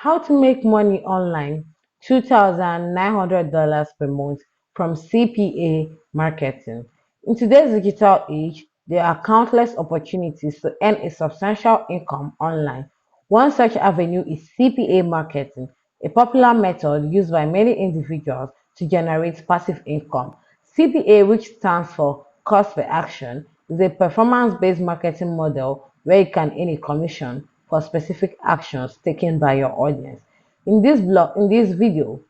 How to make money online, $2,900 per month from CPA marketing. In today's digital age, there are countless opportunities to earn a substantial income online. One such avenue is CPA marketing, a popular method used by many individuals to generate passive income. CPA, which stands for cost per action, is a performance-based marketing model where you can earn a commission for specific actions taken by your audience. In this video,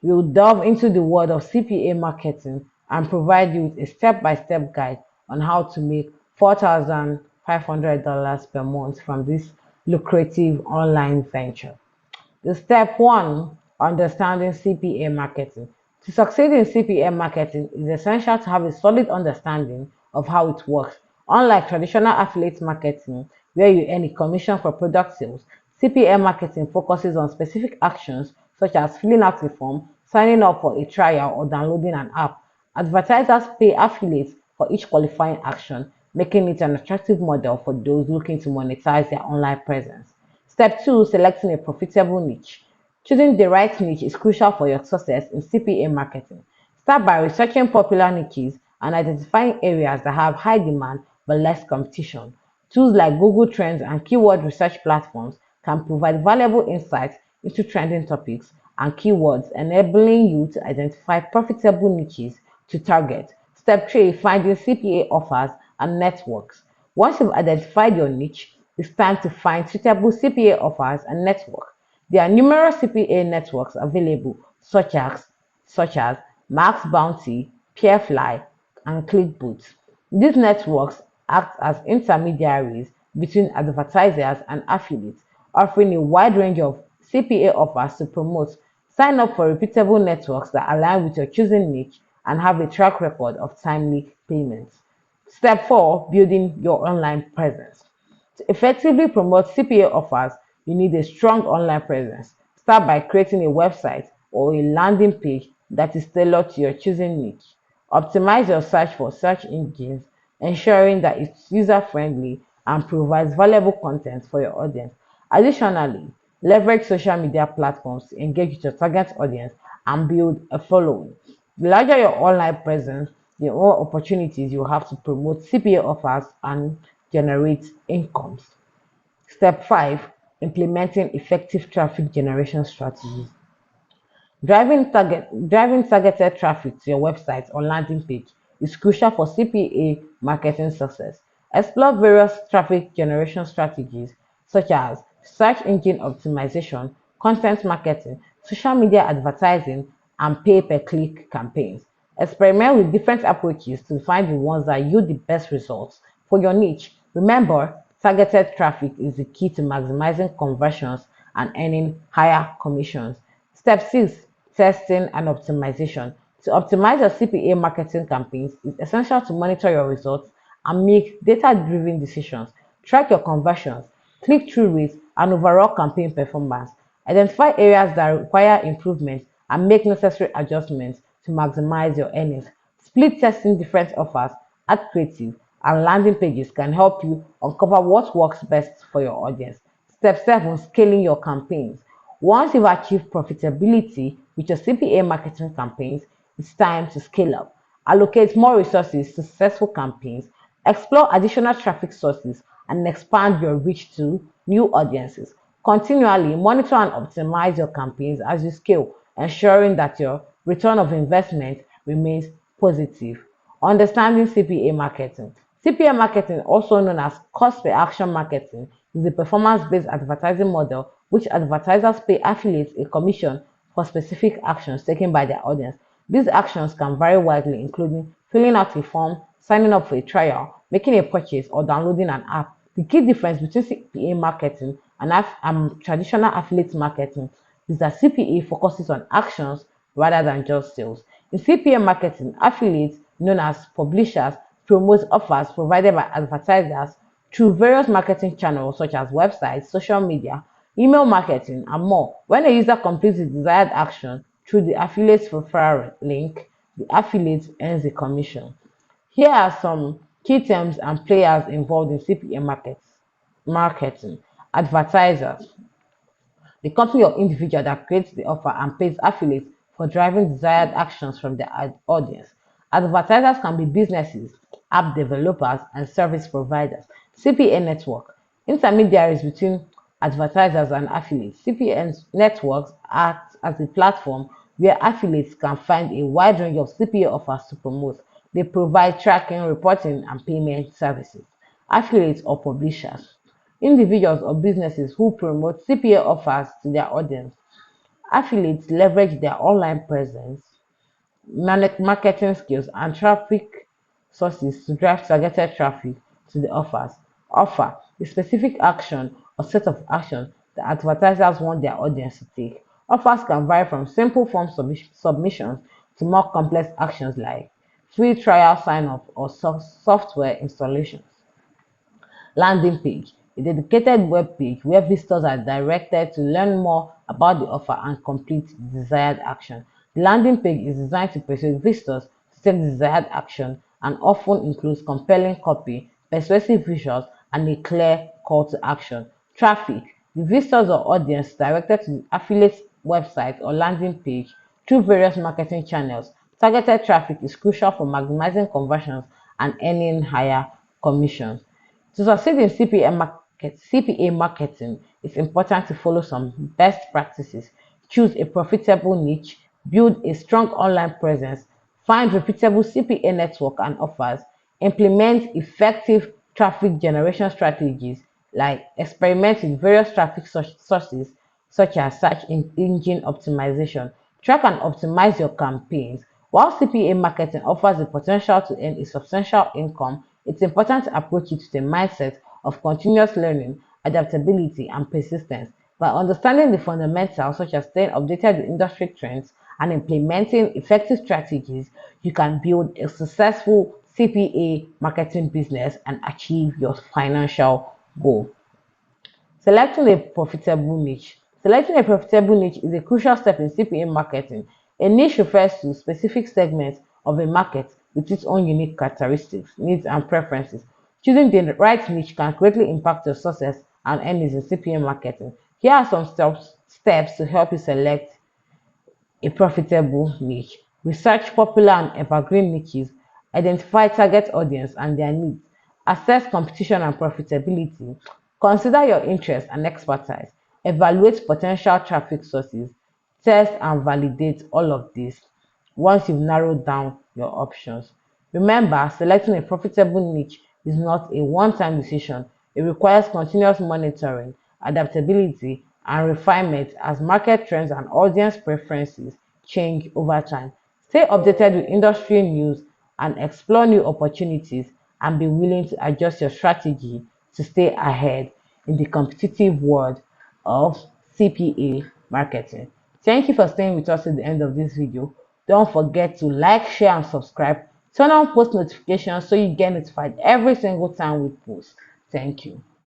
we'll delve into the world of CPA marketing and provide you with a step-by-step guide on how to make $4,500 per month from this lucrative online venture. The step one, understanding CPA marketing. To succeed in CPA marketing, it is essential to have a solid understanding of how it works. Unlike traditional affiliate marketing, where you earn a commission for product sales, CPA marketing focuses on specific actions such as filling out a form, signing up for a trial, or downloading an app. Advertisers pay affiliates for each qualifying action, making it an attractive model for those looking to monetize their online presence. Step 2, selecting a profitable niche. Choosing the right niche is crucial for your success in CPA marketing. Start by researching popular niches and identifying areas that have high demand but less competition. Tools like Google Trends and keyword research platforms can provide valuable insights into trending topics and keywords, enabling you to identify profitable niches to target. Step 3, finding CPA offers and networks. Once you've identified your niche, it's time to find suitable CPA offers and network. There are numerous CPA networks available, such as Max Bounty, Peerfly, and ClickBoots. These networks act as intermediaries between advertisers and affiliates, offering a wide range of CPA offers to promote. Sign up for reputable networks that align with your chosen niche and have a track record of timely payments. Step 4, building your online presence. To effectively promote CPA offers, you need a strong online presence. Start by creating a website or a landing page that is tailored to your chosen niche. Optimize your search for search engines, ensuring that it's user-friendly and provides valuable content for your audience. Additionally, leverage social media platforms to engage with your target audience and build a following. The larger your online presence, the more opportunities you have to promote CPA offers and generate incomes. Step 5, implementing effective traffic generation strategies. Driving targeted traffic to your website or landing page is crucial for CPA marketing success. Explore various traffic generation strategies such as search engine optimization, content marketing, social media advertising, and pay-per-click campaigns. Experiment with different approaches to find the ones that yield the best results for your niche. Remember, targeted traffic is the key to maximizing conversions and earning higher commissions. Step 6, testing and optimization. To optimize your CPA marketing campaigns, it's essential to monitor your results and make data-driven decisions. Track your conversions, click-through rates, and overall campaign performance. Identify areas that require improvement and make necessary adjustments to maximize your earnings. Split testing different offers, ad creative, and landing pages can help you uncover what works best for your audience. Step 7, scaling your campaigns. Once you've achieved profitability with your CPA marketing campaigns, it's time to scale up. Allocate more resources to successful campaigns, explore additional traffic sources, and expand your reach to new audiences. Continually monitor and optimize your campaigns as you scale, ensuring that your return of investment remains positive. Understanding CPA marketing. CPA marketing, also known as cost per action marketing, is a performance-based advertising model which advertisers pay affiliates a commission for specific actions taken by their audience. These actions can vary widely, including filling out a form, signing up for a trial, making a purchase, or downloading an app. The key difference between CPA marketing and traditional affiliate marketing is that CPA focuses on actions rather than just sales. In CPA marketing, affiliates, known as publishers, promote offers provided by advertisers through various marketing channels such as websites, social media, email marketing, and more. When a user completes the desired action through the affiliate's referral link, the affiliate earns a commission. Here are some key terms and players involved in CPA marketing. Advertisers. the company or individual that creates the offer and pays affiliates for driving desired actions from the audience. Advertisers can be businesses, app developers, and service providers. CPA network, intermediaries between advertisers and affiliates. CPA networks act as a platform where affiliates can find a wide range of CPA offers to promote. They provide tracking, reporting, and payment services. Affiliates or publishers, individuals or businesses who promote CPA offers to their audience. Affiliates leverage their online presence, marketing skills, and traffic sources to drive targeted traffic to the offers. Offer a specific action or set of actions that advertisers want their audience to take. Offers can vary from simple form submissions to more complex actions like free trial sign up or software installations. Landing page, a dedicated web page where visitors are directed to learn more about the offer and complete the desired action. The landing page is designed to persuade visitors to take the desired action and often includes compelling copy, persuasive visuals, and a clear call to action. Traffic, the visitors or audience directed to the affiliate's website or landing page through various marketing channels. Targeted traffic is crucial for maximizing conversions and earning higher commissions. To succeed in CPA marketing, it's important to follow some best practices. Choose a profitable niche, build a strong online presence, find repeatable CPA network and offers, implement effective traffic generation strategies like experiment with various traffic sources such as search engine optimization. Track and optimize your campaigns. While CPA marketing offers the potential to earn a substantial income, it's important to approach it with a mindset of continuous learning, adaptability, and persistence. By understanding the fundamentals, such as staying updated with industry trends and implementing effective strategies, you can build a successful CPA marketing business and achieve your financial goal. Selecting a profitable niche. Selecting a profitable niche is a crucial step in CPA marketing. A niche refers to specific segments of a market with its own unique characteristics, needs, and preferences. Choosing the right niche can greatly impact your success and earnings in CPA marketing. Here are some steps to help you select a profitable niche. Research popular and evergreen niches. Identify target audience and their needs. Assess competition and profitability. Consider your interests and expertise. Evaluate potential traffic sources. Test and validate all of this once you've narrowed down your options. Remember, selecting a profitable niche is not a one-time decision. It requires continuous monitoring, adaptability, and refinement as market trends and audience preferences change over time. Stay updated with industry news and explore new opportunities, and be willing to adjust your strategy to stay ahead in the competitive world of CPA marketing. Thank you for staying with us at the end of this video. Don't forget to like, share, and subscribe. Turn on post notifications so you get notified every single time we post. Thank you.